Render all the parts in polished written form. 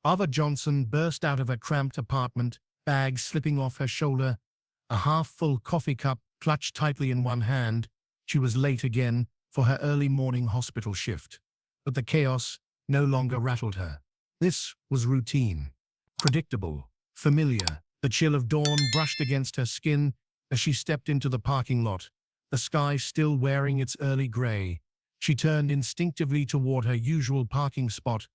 Ava Johnson burst out of her cramped apartment, bag slipping off her shoulder, a half-full coffee cup clutched tightly in one hand. She was late again for her early morning hospital shift. But the chaos no longer rattled her. This was routine, predictable, familiar. The chill of dawn brushed against her skin as she stepped into the parking lot, the sky still wearing its early gray. She turned instinctively toward her usual parking spot,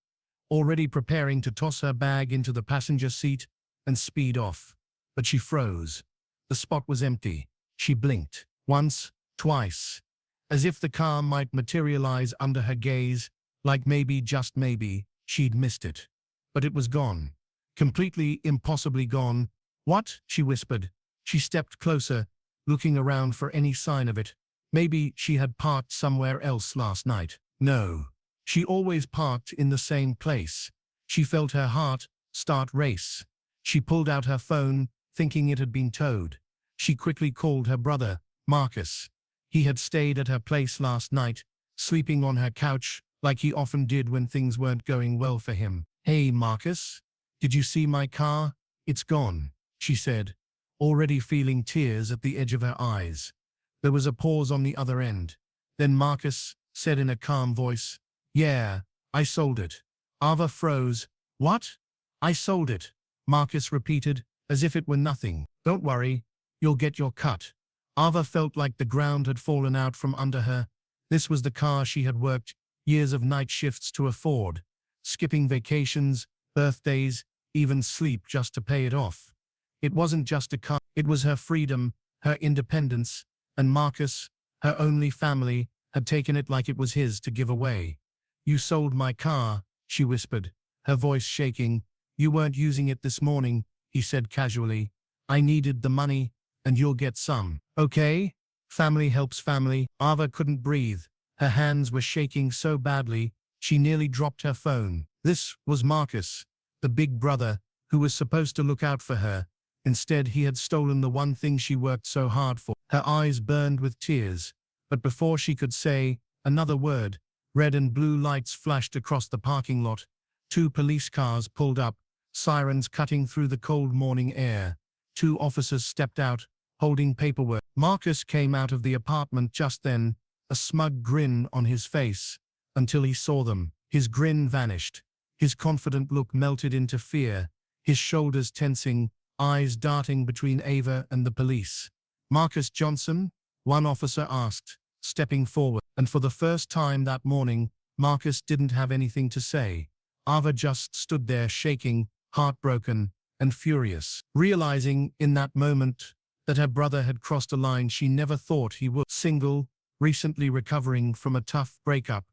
already preparing to toss her bag into the passenger seat and speed off. But she froze. The spot was empty. She blinked. Once, twice. As if the car might materialize under her gaze, like maybe, just maybe, she'd missed it. But it was gone. Completely, impossibly gone. What? She whispered. She stepped closer, looking around for any sign of it. Maybe she had parked somewhere else last night. No. She always parked in the same place. She felt her heart start race. She pulled out her phone, thinking it had been towed. She quickly called her brother, Marcus. He had stayed at her place last night, sleeping on her couch, like he often did when things weren't going well for him. "Hey, Marcus, did you see my car? It's gone," she said, already feeling tears at the edge of her eyes. There was a pause on the other end. Then Marcus said in a calm voice, "Yeah, I sold it." Ava froze. "What?" "I sold it," Marcus repeated, as if it were nothing. "Don't worry, you'll get your cut." Ava felt like the ground had fallen out from under her. This was the car she had worked years of night shifts to afford, skipping vacations, birthdays, even sleep just to pay it off. It wasn't just a car, it was her freedom, her independence, and Marcus, her only family, had taken it like it was his to give away. "You sold my car," she whispered, her voice shaking. "You weren't using it this morning," he said casually. "I needed the money, and you'll get some. Okay? Family helps family." Ava couldn't breathe. Her hands were shaking so badly, she nearly dropped her phone. This was Marcus, the big brother, who was supposed to look out for her. Instead, he had stolen the one thing she worked so hard for. Her eyes burned with tears, but before she could say another word, red and blue lights flashed across the parking lot. 2 police cars pulled up, sirens cutting through the cold morning air. 2 officers stepped out, holding paperwork. Marcus came out of the apartment just then, a smug grin on his face, until he saw them. His grin vanished. His confident look melted into fear, his shoulders tensing, eyes darting between Ava and the police. "Marcus Johnson?" one officer asked, stepping forward. And for the first time that morning, Marcus didn't have anything to say. Ava just stood there shaking, heartbroken, and furious, realizing in that moment that her brother had crossed a line she never thought he would. Single, recently recovering from a tough breakup,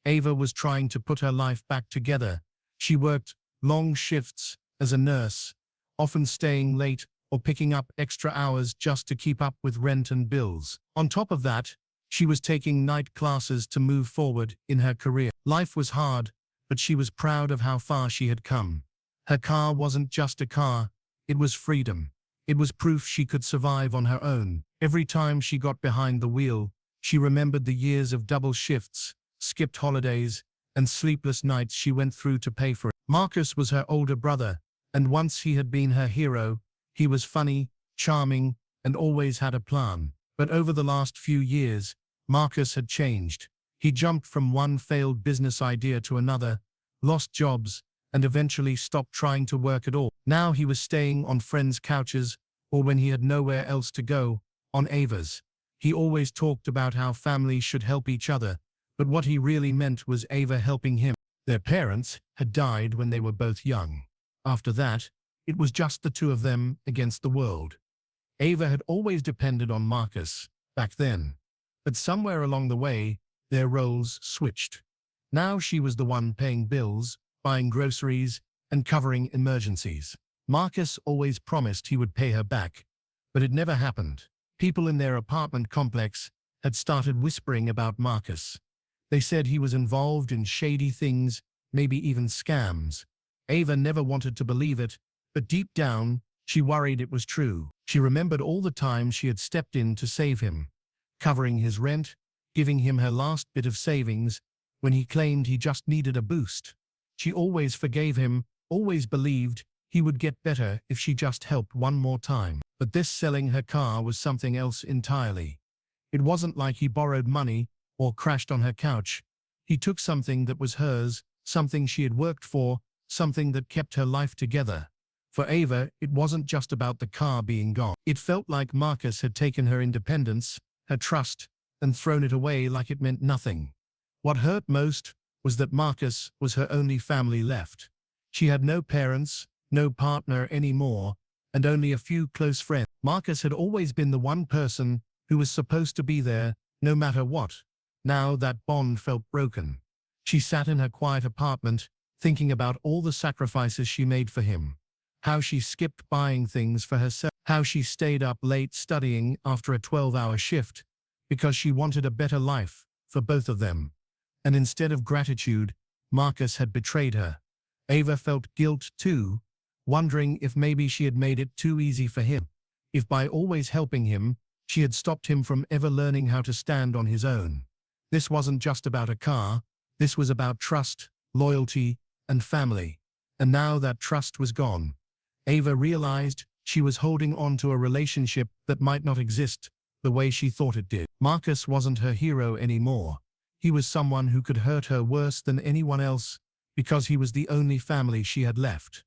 Ava was trying to put her life back together. She worked long shifts as a nurse, often staying late or picking up extra hours just to keep up with rent and bills. On top of that, she was taking night classes to move forward in her career. Life was hard, but she was proud of how far she had come. Her car wasn't just a car, it was freedom. It was proof she could survive on her own. Every time she got behind the wheel, she remembered the years of double shifts, skipped holidays, and sleepless nights she went through to pay for it. Marcus was her older brother, and once he had been her hero. He was funny, charming, and always had a plan. But over the last few years, Marcus had changed. He jumped from one failed business idea to another, lost jobs, and eventually stopped trying to work at all. Now he was staying on friends' couches, or when he had nowhere else to go, on Ava's. He always talked about how families should help each other, but what he really meant was Ava helping him. Their parents had died when they were both young. After that, it was just the two of them against the world. Ava had always depended on Marcus back then, but somewhere along the way, their roles switched. Now she was the one paying bills, buying groceries, and covering emergencies. Marcus always promised he would pay her back, but it never happened. People in their apartment complex had started whispering about Marcus. They said he was involved in shady things, maybe even scams. Ava never wanted to believe it, but deep down, she worried it was true. She remembered all the times she had stepped in to save him, covering his rent, giving him her last bit of savings when he claimed he just needed a boost. She always forgave him, always believed he would get better if she just helped one more time. But this selling her car was something else entirely. It wasn't like he borrowed money or crashed on her couch. He took something that was hers, something she had worked for, something that kept her life together. For Ava, it wasn't just about the car being gone. It felt like Marcus had taken her independence, her trust, and thrown it away like it meant nothing. What hurt most was that Marcus was her only family left. She had no parents, no partner anymore, and only a few close friends. Marcus had always been the one person who was supposed to be there, no matter what. Now that bond felt broken. She sat in her quiet apartment, thinking about all the sacrifices she made for him. How she skipped buying things for herself. How she stayed up late studying after a 12-hour shift, because she wanted a better life for both of them. And instead of gratitude, Marcus had betrayed her. Ava felt guilt too, wondering if maybe she had made it too easy for him. If by always helping him, she had stopped him from ever learning how to stand on his own. This wasn't just about a car, this was about trust, loyalty, and family. And now that trust was gone, Ava realized she was holding on to a relationship that might not exist the way she thought it did. Marcus wasn't her hero anymore. He was someone who could hurt her worse than anyone else because he was the only family she had left.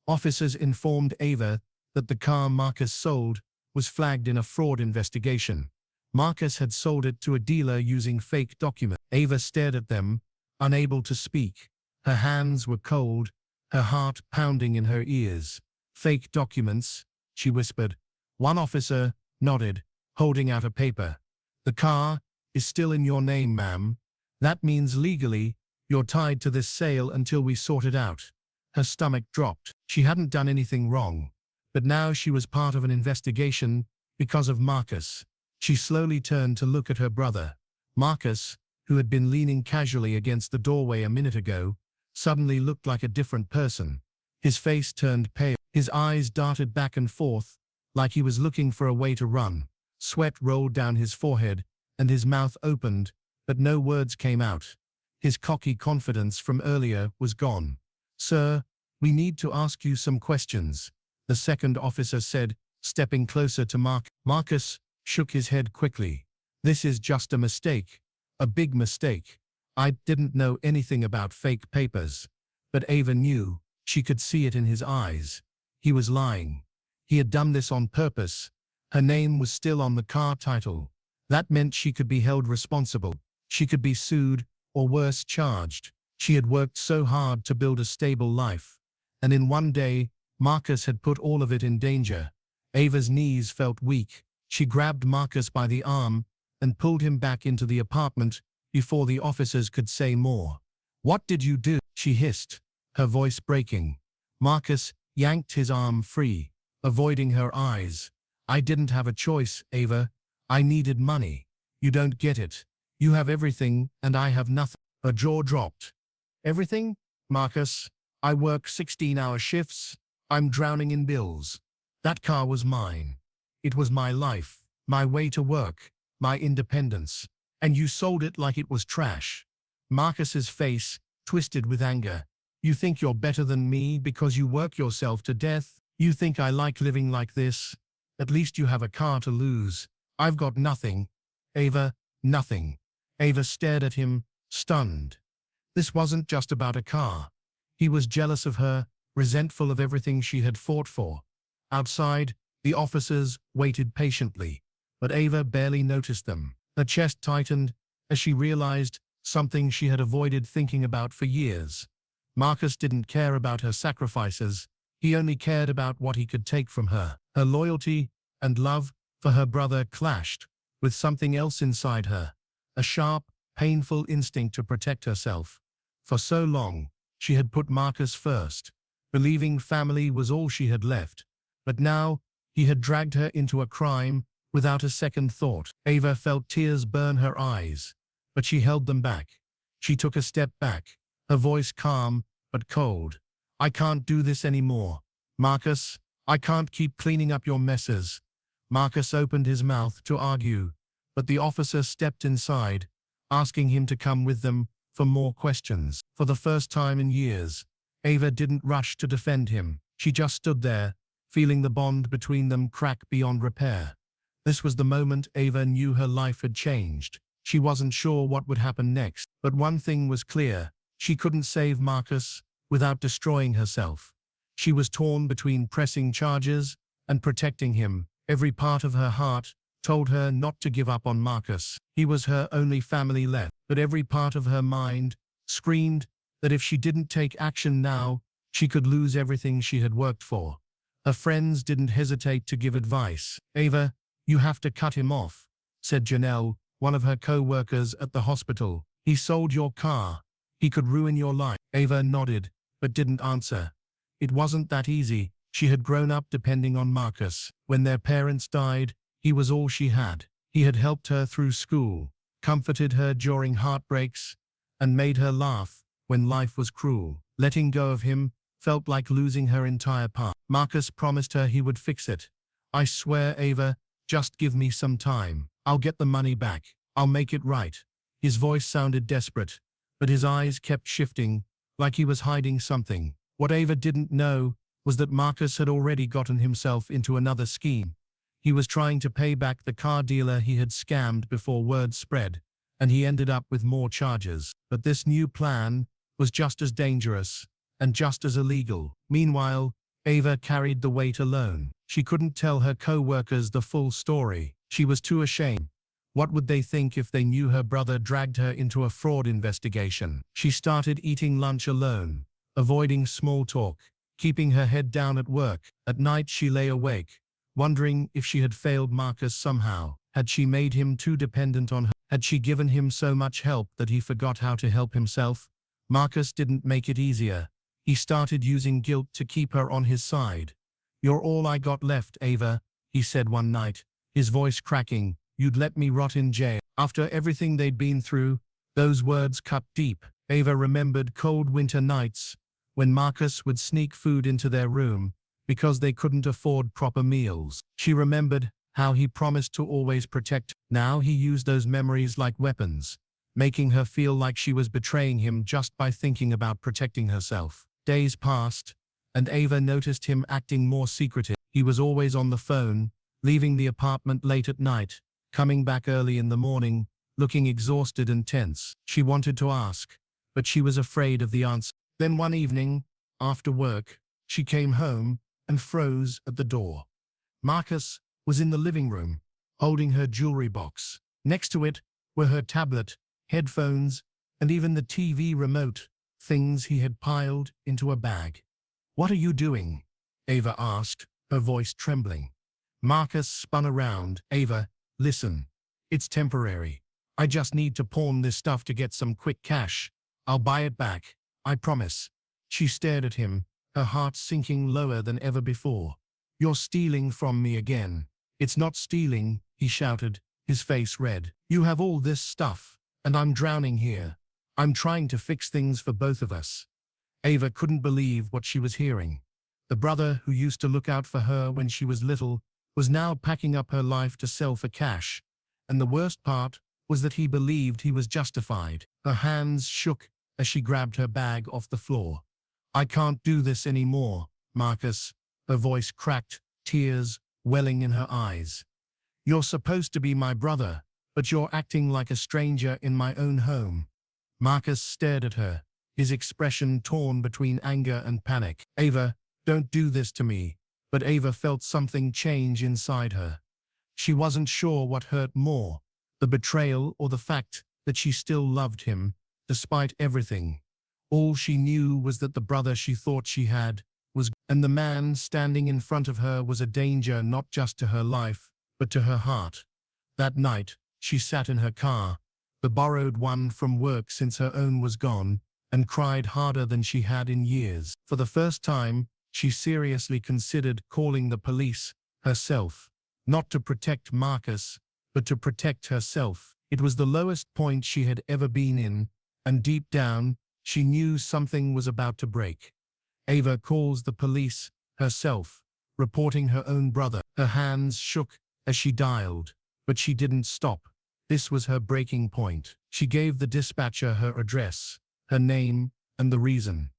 Officers informed Ava that the car Marcus sold was flagged in a fraud investigation. Marcus had sold it to a dealer using fake documents. Ava stared at them, unable to speak. Her hands were cold, her heart pounding in her ears. "Fake documents," she whispered. One officer nodded, holding out a paper. "The car is still in your name, ma'am. That means legally, you're tied to this sale until we sort it out." Her stomach dropped. She hadn't done anything wrong, but now she was part of an investigation because of Marcus. She slowly turned to look at her brother. Marcus, who had been leaning casually against the doorway a minute ago, suddenly looked like a different person. His face turned pale. His eyes darted back and forth, like he was looking for a way to run. Sweat rolled down his forehead, and his mouth opened, but no words came out. His cocky confidence from earlier was gone. "Sir, we need to ask you some questions," the second officer said, stepping closer to Marcus shook his head quickly. "This is just a mistake. A big mistake. I didn't know anything about fake papers." But Ava knew. She could see it in his eyes. He was lying. He had done this on purpose. Her name was still on the car title. That meant she could be held responsible. She could be sued, or worse, charged. She had worked so hard to build a stable life. And in one day, Marcus had put all of it in danger. Ava's knees felt weak. She grabbed Marcus by the arm and pulled him back into the apartment before the officers could say more. "What did you do?" she hissed, her voice breaking. Marcus yanked his arm free, avoiding her eyes. "I didn't have a choice, Ava. I needed money. You don't get it. You have everything and I have nothing." Her jaw dropped. "Everything? Marcus, I work 16-hour shifts. I'm drowning in bills. That car was mine. It was my life, my way to work, my independence. And you sold it like it was trash." Marcus's face twisted with anger. "You think you're better than me because you work yourself to death? You think I like living like this? At least you have a car to lose. I've got nothing. Ava, nothing." Ava stared at him, stunned. This wasn't just about a car. He was jealous of her, resentful of everything she had fought for. Outside, the officers waited patiently, but Ava barely noticed them. Her chest tightened as she realized something she had avoided thinking about for years. Marcus didn't care about her sacrifices. He only cared about what he could take from her. Her loyalty and love for her brother clashed with something else inside her, a sharp, painful instinct to protect herself. For so long, she had put Marcus first, believing family was all she had left. But now, he had dragged her into a crime without a second thought. Ava felt tears burn her eyes, but she held them back. She took a step back, her voice calm but cold. "I can't do this anymore. Marcus, I can't keep cleaning up your messes." Marcus opened his mouth to argue, but the officer stepped inside, asking him to come with them for more questions. For the first time in years, Ava didn't rush to defend him. She just stood there, feeling the bond between them crack beyond repair. This was the moment Ava knew her life had changed. She wasn't sure what would happen next, but one thing was clear. She couldn't save Marcus without destroying herself. She was torn between pressing charges and protecting him. Every part of her heart told her not to give up on Marcus. He was her only family left, but every part of her mind screamed that if she didn't take action now, she could lose everything she had worked for. Her friends didn't hesitate to give advice. "Ava, you have to cut him off," said Janelle, one of her co-workers at the hospital. "He sold your car. He could ruin your life." Ava nodded, but didn't answer. It wasn't that easy. She had grown up depending on Marcus. When their parents died, he was all she had. He had helped her through school, comforted her during heartbreaks, and made her laugh when life was cruel. Letting go of him felt like losing her entire past. Marcus promised her he would fix it. "I swear, Ava, just give me some time. I'll get the money back. I'll make it right." His voice sounded desperate, but his eyes kept shifting, like he was hiding something. What Ava didn't know was that Marcus had already gotten himself into another scheme. He was trying to pay back the car dealer he had scammed before word spread, and he ended up with more charges. But this new plan was just as dangerous and just as illegal. Meanwhile, Ava carried the weight alone. She couldn't tell her co-workers the full story. She was too ashamed. What would they think if they knew her brother dragged her into a fraud investigation? She started eating lunch alone, avoiding small talk, keeping her head down at work. At night she lay awake, wondering if she had failed Marcus somehow. Had she made him too dependent on her? Had she given him so much help that he forgot how to help himself? Marcus didn't make it easier. He started using guilt to keep her on his side. "You're all I got left, Ava," he said one night, his voice cracking. "You'd let me rot in jail." After everything they'd been through, those words cut deep. Ava remembered cold winter nights when Marcus would sneak food into their room because they couldn't afford proper meals. She remembered how he promised to always protect. Now he used those memories like weapons, making her feel like she was betraying him just by thinking about protecting herself. Days passed, and Ava noticed him acting more secretive. He was always on the phone, leaving the apartment late at night, coming back early in the morning, looking exhausted and tense. She wanted to ask, but she was afraid of the answer. Then one evening, after work, she came home and froze at the door. Marcus was in the living room, holding her jewelry box. Next to it were her tablet, headphones, and even the TV remote, things he had piled into a bag. "What are you doing?" Ava asked, her voice trembling. Marcus spun around. "Ava, listen. It's temporary. I just need to pawn this stuff to get some quick cash. I'll buy it back. I promise." She stared at him, her heart sinking lower than ever before. "You're stealing from me again." "It's not stealing," he shouted, his face red. "You have all this stuff, and I'm drowning here. I'm trying to fix things for both of us." Ava couldn't believe what she was hearing. The brother who used to look out for her when she was little was now packing up her life to sell for cash. And the worst part was that he believed he was justified. Her hands shook as she grabbed her bag off the floor. "I can't do this anymore, Marcus." Her voice cracked, tears welling in her eyes. "You're supposed to be my brother, but you're acting like a stranger in my own home." Marcus stared at her, his expression torn between anger and panic. "Ava, don't do this to me." But Ava felt something change inside her. She wasn't sure what hurt more, the betrayal or the fact that she still loved him, despite everything. All she knew was that the brother she thought she had was, and the man standing in front of her was a danger not just to her life, but to her heart. That night, she sat in her car, the borrowed one from work since her own was gone, and cried harder than she had in years. For the first time, she seriously considered calling the police herself, not to protect Marcus, but to protect herself. It was the lowest point she had ever been in, and deep down, she knew something was about to break. Ava calls the police herself, reporting her own brother. Her hands shook as she dialed, but she didn't stop. This was her breaking point. She gave the dispatcher her address, her name, and the reason.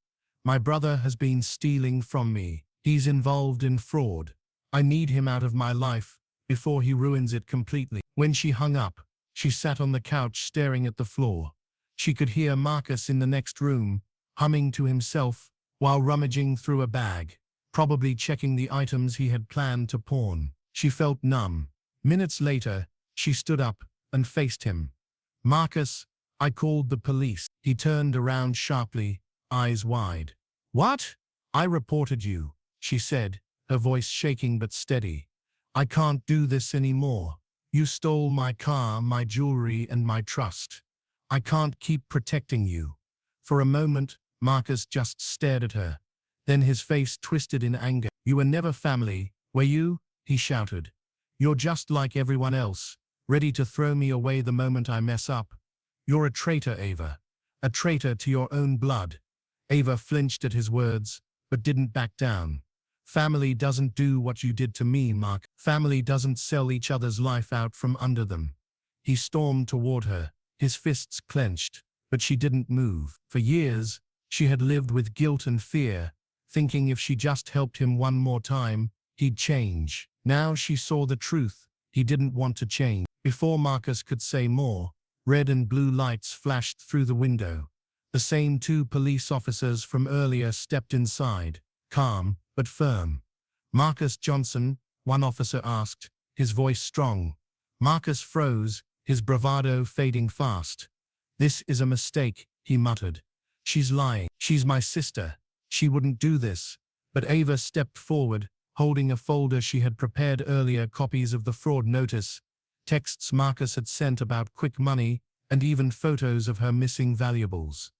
My brother has been stealing from me. He's involved in fraud. I need him out of my life before he ruins it completely." When she hung up, she sat on the couch staring at the floor. She could hear Marcus in the next room, humming to himself while rummaging through a bag, probably checking the items he had planned to pawn. She felt numb. Minutes later, she stood up and faced him. "Marcus, I called the police." He turned around sharply, eyes wide. "What?" "I reported you," she said, her voice shaking but steady. "I can't do this anymore. You stole my car, my jewelry, and my trust. I can't keep protecting you." For a moment, Marcus just stared at her. Then his face twisted in anger. "You were never family, were you?" he shouted. "You're just like everyone else, ready to throw me away the moment I mess up. You're a traitor, Ava. A traitor to your own blood." Ava flinched at his words, but didn't back down. "Family doesn't do what you did to me, Mark. Family doesn't sell each other's life out from under them." He stormed toward her, his fists clenched, but she didn't move. For years, she had lived with guilt and fear, thinking if she just helped him one more time, he'd change. Now she saw the truth. He didn't want to change. Before Marcus could say more, red and blue lights flashed through the window. The same two police officers from earlier stepped inside, calm but firm. "Marcus Johnson?" one officer asked, his voice strong. Marcus froze, his bravado fading fast. "This is a mistake," he muttered. "She's lying. She's my sister. She wouldn't do this." But Ava stepped forward, holding a folder she had prepared earlier, copies of the fraud notice, texts Marcus had sent about quick money, and even photos of her missing valuables.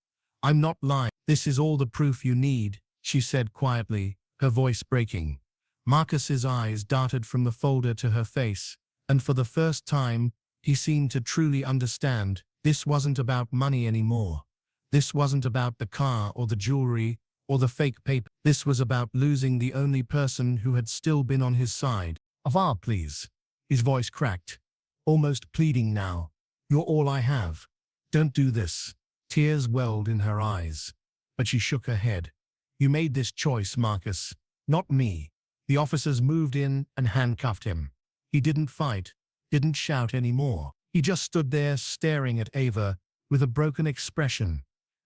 "I'm not lying. This is all the proof you need," she said quietly, her voice breaking. Marcus's eyes darted from the folder to her face, and for the first time, he seemed to truly understand. This wasn't about money anymore. This wasn't about the car or the jewelry or the fake paper. This was about losing the only person who had still been on his side. "Ava, please." His voice cracked, almost pleading now. "You're all I have. Don't do this." Tears welled in her eyes, but she shook her head. "You made this choice, Marcus, not me." The officers moved in and handcuffed him. He didn't fight, didn't shout anymore. He just stood there staring at Ava with a broken expression,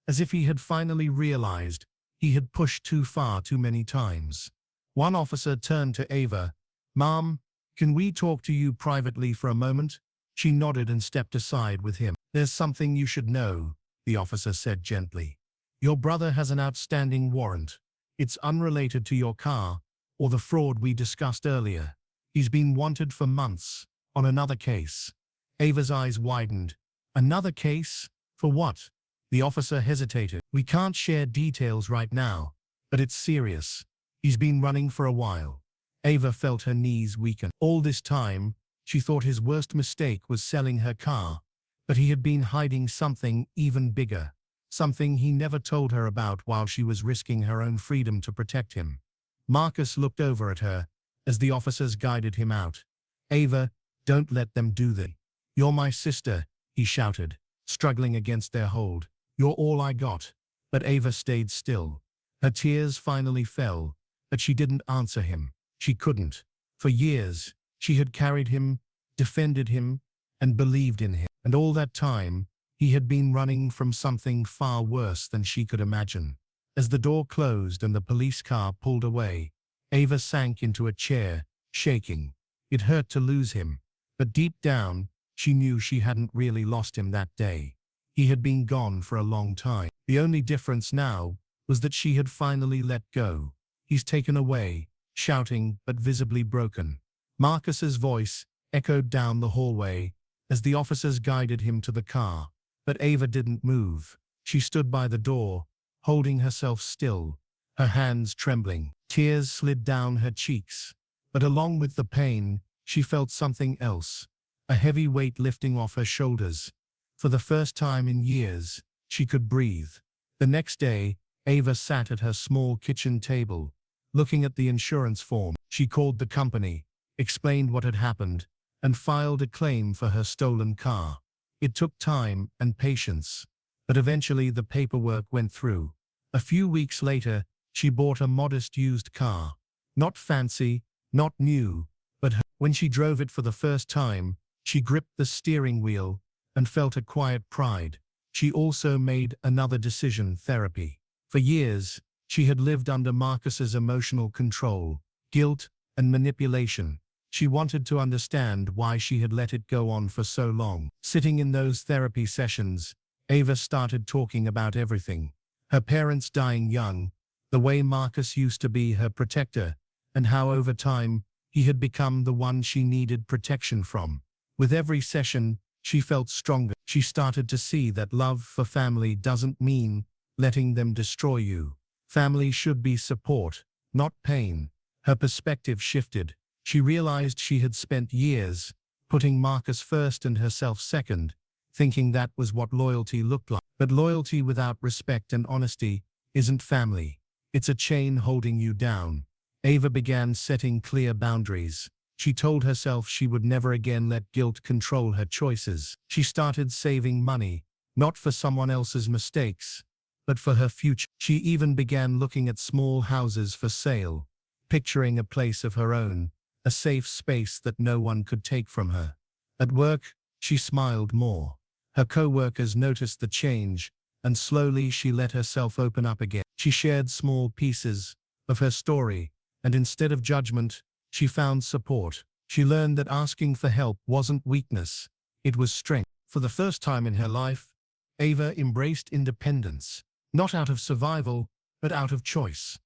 as if he had finally realized he had pushed too far too many times. One officer turned to Ava. "Mom, can we talk to you privately for a moment?" She nodded and stepped aside with him. "There's something you should know," the officer said gently. "Your brother has an outstanding warrant. It's unrelated to your car or the fraud we discussed earlier. He's been wanted for months on another case." Ava's eyes widened. "Another case? For what?" The officer hesitated. "We can't share details right now, but it's serious. He's been running for a while." Ava felt her knees weaken. All this time, she thought his worst mistake was selling her car, but he had been hiding something even bigger, something he never told her about while she was risking her own freedom to protect him. Marcus looked over at her as the officers guided him out. "Ava, don't let them do that. You're my sister," he shouted, struggling against their hold. "You're all I got." But Ava stayed still. Her tears finally fell, but she didn't answer him. She couldn't. For years, she had carried him, defended him, and believed in him. And all that time, he had been running from something far worse than she could imagine. As the door closed and the police car pulled away, Ava sank into a chair, shaking. It hurt to lose him, but deep down, she knew she hadn't really lost him that day. He had been gone for a long time. The only difference now was that she had finally let go. "He's taken away," shouting but visibly broken. Marcus's voice echoed down the hallway as the officers guided him to the car. But Ava didn't move. She stood by the door, holding herself still, her hands trembling. Tears slid down her cheeks. But along with the pain, she felt something else, a heavy weight lifting off her shoulders. For the first time in years, she could breathe. The next day, Ava sat at her small kitchen table, looking at the insurance form. She called the company, explained what had happened, and filed a claim for her stolen car. It took time and patience, but eventually the paperwork went through. A few weeks later, she bought a modest used car. Not fancy, not new, but when she drove it for the first time, she gripped the steering wheel and felt a quiet pride. She also made another decision: therapy. For years, she had lived under Marcus's emotional control, guilt, and manipulation. She wanted to understand why she had let it go on for so long. Sitting in those therapy sessions, Ava started talking about everything. Her parents dying young, the way Marcus used to be her protector, and how over time, he had become the one she needed protection from. With every session, she felt stronger. She started to see that love for family doesn't mean letting them destroy you. Family should be support, not pain. Her perspective shifted. She realized she had spent years putting Marcus first and herself second, thinking that was what loyalty looked like. But loyalty without respect and honesty isn't family. It's a chain holding you down. Ava began setting clear boundaries. She told herself she would never again let guilt control her choices. She started saving money, not for someone else's mistakes, but for her future. She even began looking at small houses for sale, picturing a place of her own, a safe space that no one could take from her. At work, she smiled more. Her co-workers noticed the change, and slowly she let herself open up again. She shared small pieces of her story, and instead of judgment, she found support. She learned that asking for help wasn't weakness, it was strength. For the first time in her life, Ava embraced independence, not out of survival, but out of choice.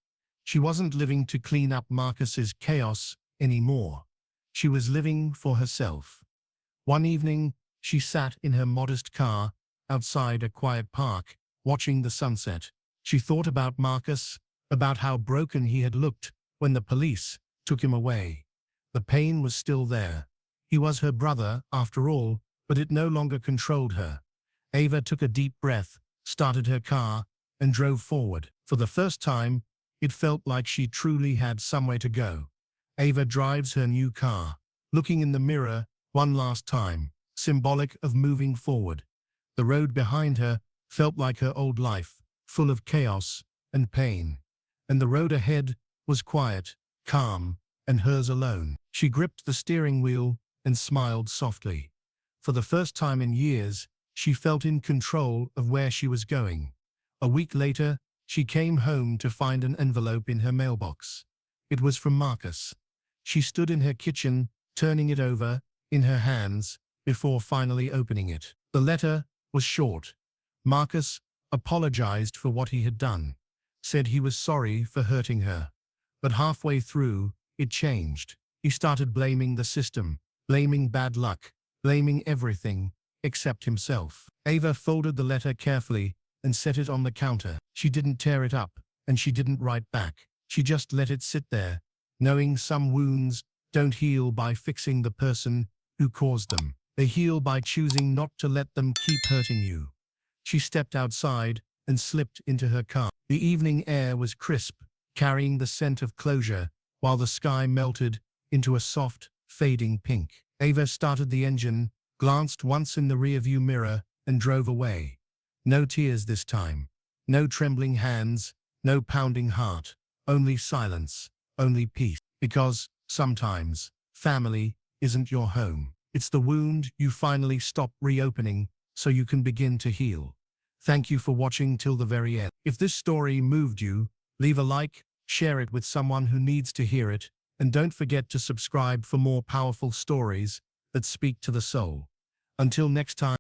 She wasn't living to clean up Marcus's chaos anymore. She was living for herself. One evening, she sat in her modest car outside a quiet park, watching the sunset. She thought about Marcus, about how broken he had looked when the police took him away. The pain was still there. He was her brother, after all, but it no longer controlled her. Ava took a deep breath, started her car, and drove forward. For the first time, it felt like she truly had somewhere to go. Ava drives her new car, looking in the mirror one last time, symbolic of moving forward. The road behind her felt like her old life, full of chaos and pain. And the road ahead was quiet, calm, and hers alone. She gripped the steering wheel and smiled softly. For the first time in years, she felt in control of where she was going. A week later, she came home to find an envelope in her mailbox. It was from Marcus. She stood in her kitchen, turning it over in her hands before finally opening it. The letter was short. Marcus apologized for what he had done, said he was sorry for hurting her. But halfway through, it changed. He started blaming the system, blaming bad luck, blaming everything except himself. Ava folded the letter carefully and set it on the counter. She didn't tear it up, and she didn't write back. She just let it sit there, knowing some wounds don't heal by fixing the person who caused them. They heal by choosing not to let them keep hurting you. She stepped outside and slipped into her car. The evening air was crisp, carrying the scent of closure, while the sky melted into a soft, fading pink. Ava started the engine, glanced once in the rearview mirror, and drove away. No tears this time. No trembling hands, no pounding heart. Only silence, only peace. Because, sometimes, family isn't your home. It's the wound you finally stop reopening so you can begin to heal. Thank you for watching till the very end. If this story moved you, leave a like, share it with someone who needs to hear it, and don't forget to subscribe for more powerful stories that speak to the soul. Until next time.